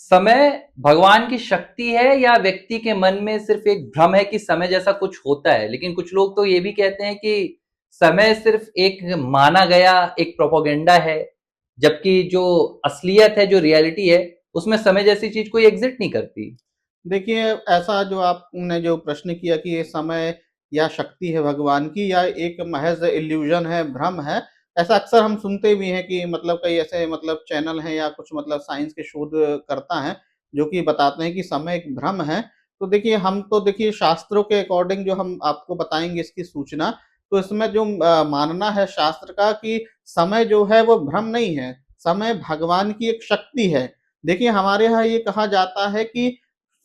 समय भगवान की शक्ति है या व्यक्ति के मन में सिर्फ एक भ्रम है कि समय जैसा कुछ होता है। लेकिन कुछ लोग तो ये भी कहते हैं कि समय सिर्फ एक माना गया एक प्रोपोगेंडा है, जबकि जो असलियत है, जो रियलिटी है, उसमें समय जैसी चीज कोई एग्जिस्ट नहीं करती। देखिए, ऐसा जो आपने जो प्रश्न किया कि ये समय या शक्ति है भगवान की या एक महज़ इल्यूज़न है, भ्रम है, ऐसा अक्सर हम सुनते भी हैं कि मतलब कई ऐसे मतलब चैनल हैं या कुछ मतलब साइंस के शोधकर्ता हैं, जो कि बताते हैं कि समय एक भ्रम है। तो देखिए, हम तो देखिए शास्त्रों के अकॉर्डिंग जो हम आपको बताएँगे इसकी सूचना, तो इसमें जो मानना है शास्त्र का कि समय जो है वो भ्रम नहीं है, समय भगवान की एक शक्ति है। देखिए, हमारे यहाँ ये कहा जाता है कि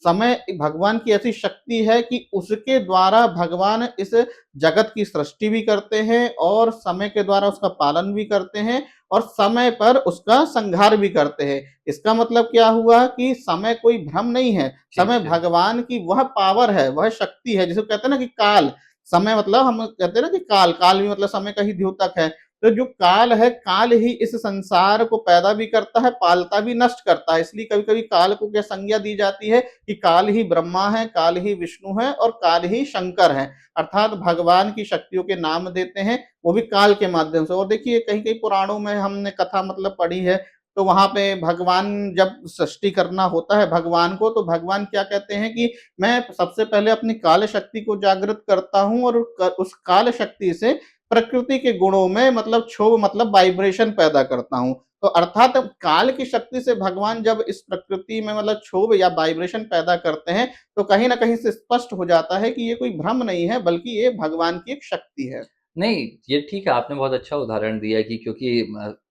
समय भगवान की ऐसी शक्ति है कि उसके द्वारा भगवान इस जगत की सृष्टि भी करते हैं और समय के द्वारा उसका पालन भी करते हैं और समय पर उसका संहार भी करते हैं। इसका मतलब क्या हुआ कि समय कोई भ्रम नहीं है, ठीक समय है। भगवान की वह पावर है, वह शक्ति है जिसे कहते हैं ना कि काल, समय मतलब हम कहते हैं ना कि काल, काल भी मतलब समय का ही द्योतक है। तो जो काल है, काल ही इस संसार को पैदा भी करता है, पालता भी, नष्ट करता है। इसलिए कभी-कभी काल को क्या संज्ञा दी जाती है कि काल ही ब्रह्मा है, काल ही विष्णु है और काल ही शंकर है। अर्थात भगवान की शक्तियों के नाम देते हैं, वो भी काल के माध्यम से। और देखिए कहीं-कहीं पुराणों में हमने कथा मतलब पढ़ी है, तो वहाँ पे भगवान जब सृष्टि करना होता है भगवान को, तो भगवान क्या कहते हैं कि मैं सबसे पहले अपनी काल शक्ति को जागृत करता हूँ और उस काल शक्ति से प्रकृति के गुणों में मतलब क्षोभ मतलब वाइब्रेशन पैदा करता हूँ। तो अर्थात काल की शक्ति से भगवान जब इस प्रकृति में मतलब क्षोभ या वाइब्रेशन पैदा करते हैं, तो कहीं न कहीं से स्पष्ट हो जाता है कि ये कोई भ्रम नहीं है, बल्कि ये भगवान की एक शक्ति है। नहीं, ये ठीक है, आपने बहुत अच्छा उदाहरण दिया कि क्योंकि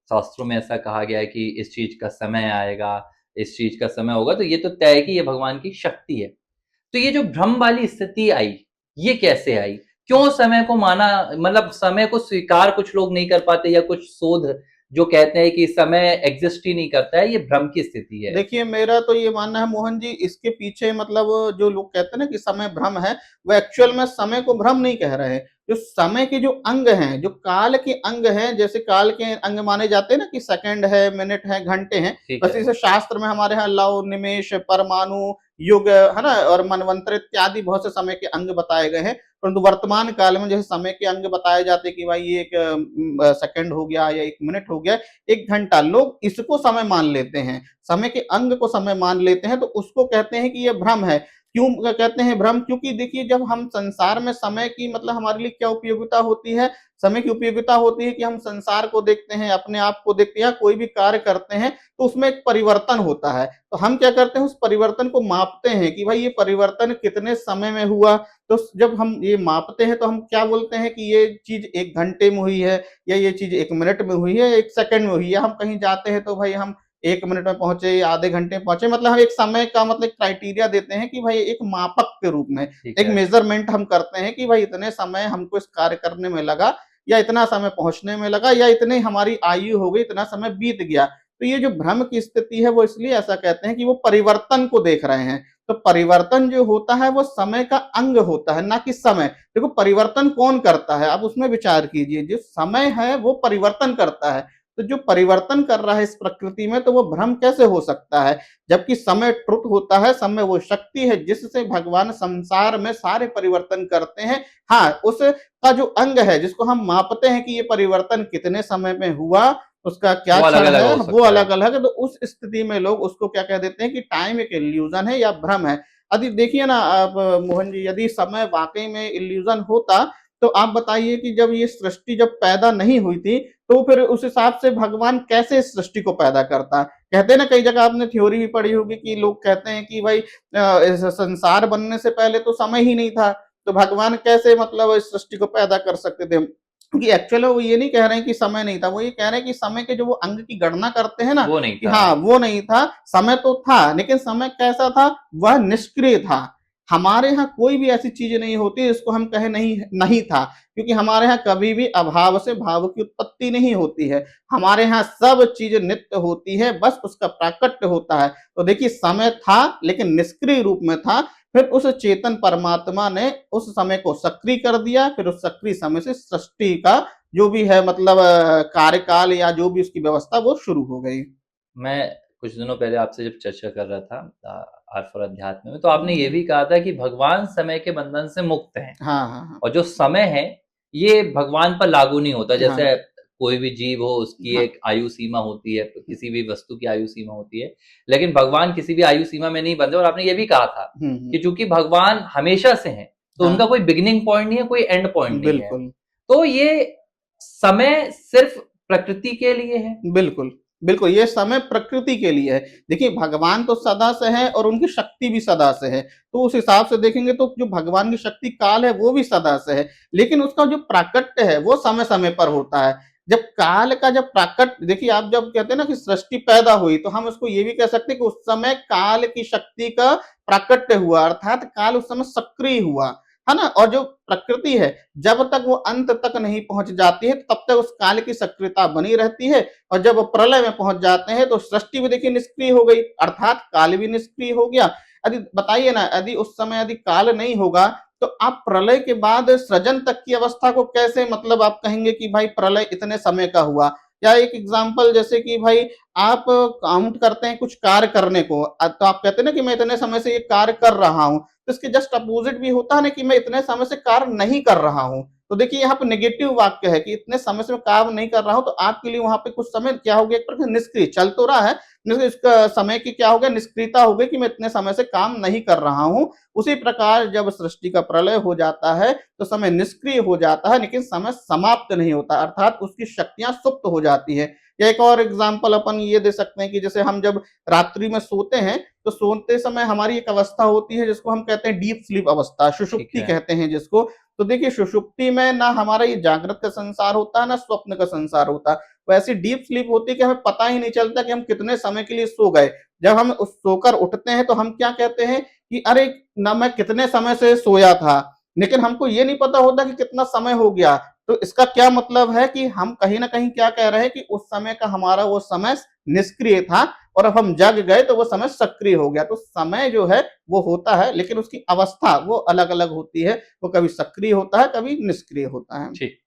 शास्त्रों में ऐसा कहा गया है कि इस चीज का समय आएगा, इस चीज का समय होगा, तो ये तो तय है कि ये भगवान की शक्ति है। तो ये जो भ्रम वाली स्थिति आई, ये कैसे आई? क्यों समय को माना, मतलब समय को स्वीकार कुछ लोग नहीं कर पाते, या कुछ शोध जो कहते हैं कि समय एग्जिस्ट ही नहीं करता है, ये भ्रम की स्थिति है। देखिए, मेरा तो ये मानना है मोहन जी, इसके पीछे मतलब जो लोग कहते हैं ना कि समय भ्रम है, वो एक्चुअल में समय को भ्रम नहीं कह रहे हैं। जो समय के जो अंग हैं, जो काल के अंग हैं, जैसे काल के अंग माने जाते हैं ना कि सेकंड है, मिनट है, घंटे हैं, ठीक वैसे है। जैसे शास्त्र में हमारे यहाँ लव, निमेष, परमाणु, युग, है ना? और मनवंतर इत्यादि बहुत से समय के अंग बताए गए हैं। परंतु वर्तमान काल में जैसे समय के अंग बताए जाते हैं कि भाई ये एक सेकंड हो गया या 1 मिनट हो गया, 1 घंटा, लोग इसको समय मान लेते हैं। समय के अंग को समय मान लेते हैं, तो उसको कहते हैं कि ये भ्रम है। क्यों कहते हैं भ्रम? क्योंकि देखिए जब हम संसार में समय की मतलब हमारे लिए क्या उपयोगिता होती है? समय की उपयोगिता होती है कि हम संसार को देखते हैं, अपने आप को देखते हैं या कोई भी कार्य करते हैं, तो उसमें एक परिवर्तन होता है। तो हम क्या करते हैं, उस परिवर्तन को मापते हैं कि भाई ये परिवर्तन कितने समय में हुआ। तो जब हम ये मापते हैं तो हम क्या बोलते हैं कि ये चीज़ 1 घंटे में हुई है या ये चीज़ 1 मिनट में हुई है, 1 सेकंड में हुई है, या हम कहीं जाते हैं तो भाई हम 1 मिनट में पहुँचे या आधे घंटे में पहुँचे, मतलब हम एक समय का मतलब एक क्राइटेरिया देते हैं कि भाई एक मापक के रूप में, ठीक एक है। मेज़रमेंट हम करते हैं कि भाई इतने समय हमको इस कार्य करने में लगा या इतना समय पहुँचने में लगा या इतनी हमारी आयु हो गई, इतना समय बीत गया। तो ये जो भ्रम की स्थिति है वो इसलिए ऐसा कहते हैं कि वो परिवर्तन को देख रहे हैं। तो परिवर्तन जो होता है वो समय का अंग होता है, ना कि समय। देखो परिवर्तन कौन करता है? आप उसमें विचार कीजिए। जो समय है वो परिवर्तन करता है। तो जो परिवर्तन कर रहा है इस प्रकृति में, तो वो भ्रम कैसे हो सकता है? जबकि समय ट्रुथ होता है, समय वो शक्ति है जिससे भगवान संसार में सारे परिवर्तन करते हैं। हाँ, उसका जो अंग है जिसको हम मापते हैं कि ये परिवर्तन कितने समय में हुआ, उसका क्या वो अलग क्षण अलग है, हो वो सकता है। अलग-अलग है। तो उस स्थिति में लोग उसको क्या कह देते हैं कि टाइम एक इल्यूज़न है या भ्रम है। यदि देखिए ना आप मोहन जी, यदि समय वाक़ई में इल्यूज़न होता, तो आप बताइए कि जब ये सृष्टि जब पैदा नहीं हुई थी, तो फिर उस हिसाब से भगवान कैसे इस सृष्टि को पैदा करता? कहते हैं ना, कई जगह आपने थ्योरी भी पढ़ी होगी कि लोग कहते हैं कि भाई इस संसार बनने से पहले तो समय ही नहीं था, तो भगवान कैसे मतलब इस सृष्टि को पैदा कर सकते थे? क्योंकि एक्चुअल में वो ये नहीं कह रहे हैं कि समय नहीं था, वो ये कह रहे हैं कि समय के जो वो अंग की गणना करते हैं ना, वो नहीं कि था। हाँ, वो नहीं था, समय तो था, लेकिन समय कैसा था? वह निष्क्रिय था। हमारे यहाँ कोई भी ऐसी चीज़ नहीं होती जिसको हम कहें नहीं नहीं था, क्योंकि हमारे यहाँ कभी भी अभाव से भाव की उत्पत्ति नहीं होती है। हमारे यहाँ सब चीज़ नित्य होती है, बस उसका प्राकट्य होता है। तो देखिए समय था, लेकिन निष्क्रिय रूप में था, फिर उस चेतन परमात्मा ने उस समय को सक्रिय कर दिया, फिर उस सक्रिय समय से सृष्टि का जो भी है मतलब कार्यकाल या जो भी उसकी व्यवस्था वो शुरू हो गई। मैं कुछ दिनों पहले आपसे जब चर्चा कर रहा था आर्ट फॉर अध्यात्म में, तो आपने ये भी कहा था कि भगवान समय के बंधन से मुक्त हैं। हाँ, हाँ, हाँ। और जो समय है, ये भगवान पर लागू नहीं होता। हाँ, जैसे कोई भी जीव हो, उसकी हाँ। एक आयु सीमा होती है, किसी भी वस्तु की आयु सीमा होती है, लेकिन भगवान किसी भी आयु सीमा में नहीं बंधे। और आपने ये भी कहा था हुँ, कि हुँ। चूंकि भगवान हमेशा से हैं, तो हाँ, उनका कोई बिगिनिंग पॉइंट नहीं है, कोई एंड पॉइंट नहीं है। बिल्कुल। तो ये समय सिर्फ प्रकृति के लिए है। बिल्कुल, बिल्कुल, ये समय प्रकृति के लिए है। देखिए, भगवान तो सदा से हैं और उनकी शक्ति भी सदा से है। तो उस हिसाब से देखेंगे तो जो भगवान की शक्ति काल है, वो भी सदा से है। लेकिन उसका जो प्राकट्य है, वो समय-समय पर होता है। जब काल का जब प्राकट्य देखिए, आप जब कहते हैं ना कि सृष्टि पैदा हुई, तो हम उसको ये भी कह सकते हैं कि उस समय काल की शक्ति का प्राकट्य हुआ, अर्थात काल उस समय सक्रिय हुआ, है ना? और जो प्रकृति है, जब तक वो अंत तक नहीं पहुँच जाती है, तब तक उस काल की सक्रियता बनी रहती है। और जब वो प्रलय में पहुंच जाते हैं तो सृष्टि भी देखिए निष्क्रिय हो गई, अर्थात काल भी निष्क्रिय हो गया। यदि बताइए ना, यदि उस समय यदि काल नहीं होगा, तो आप प्रलय के बाद सृजन तक की अवस्था को कैसे, मतलब आप कहेंगे कि भाई प्रलय इतने समय का हुआ। या एक एग्जाम्पल, जैसे कि भाई आप काउंट करते हैं कुछ कार्य करने को, तो आप कहते हैं ना कि मैं इतने समय से ये कार्य कर रहा हूँ, तो इसके जस्ट अपोजिट भी होता है ना कि मैं इतने समय से कार्य नहीं कर रहा हूँ। तो देखिए, यहाँ पे नेगेटिव वाक्य है कि इतने समय से मैं काम नहीं कर रहा हूँ, तो आपके लिए वहां पे कुछ समय क्या हो गया, एक प्रकार निष्क्रिय चल तो रहा है, लेकिन इसका समय की क्या हो गया, निष्क्रियता हो गई कि मैं इतने समय से काम नहीं कर रहा हूँ। उसी प्रकार जब सृष्टि का प्रलय हो जाता है, तो समय निष्क्रिय हो जाता है, लेकिन समय समाप्त नहीं होता, अर्थात उसकी शक्तियां सुप्त हो जाती है। या एक और एग्जाम्पल अपन ये दे सकते हैं कि जैसे हम जब रात्रि में सोते हैं, तो सोते समय हमारी एक अवस्था होती है जिसको हम कहते हैं डीप स्लीप अवस्था, ठीक सुषुप्ति है। कहते हैं जिसको। तो देखिए, सुषुप्ति में ना हमारा ये जागृत का संसार होता है, ना स्वप्न का संसार होता है। वैसी डीप स्लीप होती है कि हमें पता ही नहीं चलता कि हम कितने समय के लिए सो गए। जब हम उस सोकर उठते हैं, तो हम क्या कहते हैं कि अरे, ना मैं कितने समय से सोया था, लेकिन हमको ये नहीं पता होता कि कितना समय हो गया। तो इसका क्या मतलब है कि हम कहीं ना कहीं क्या कह रहे हैं कि उस समय का हमारा वो समय निष्क्रिय था, और अब हम जग गए तो वो समय सक्रिय हो गया। तो समय जो है वो होता है, लेकिन उसकी अवस्था वो अलग अलग होती है। वो कभी सक्रिय होता है, कभी निष्क्रिय होता है। ठीक।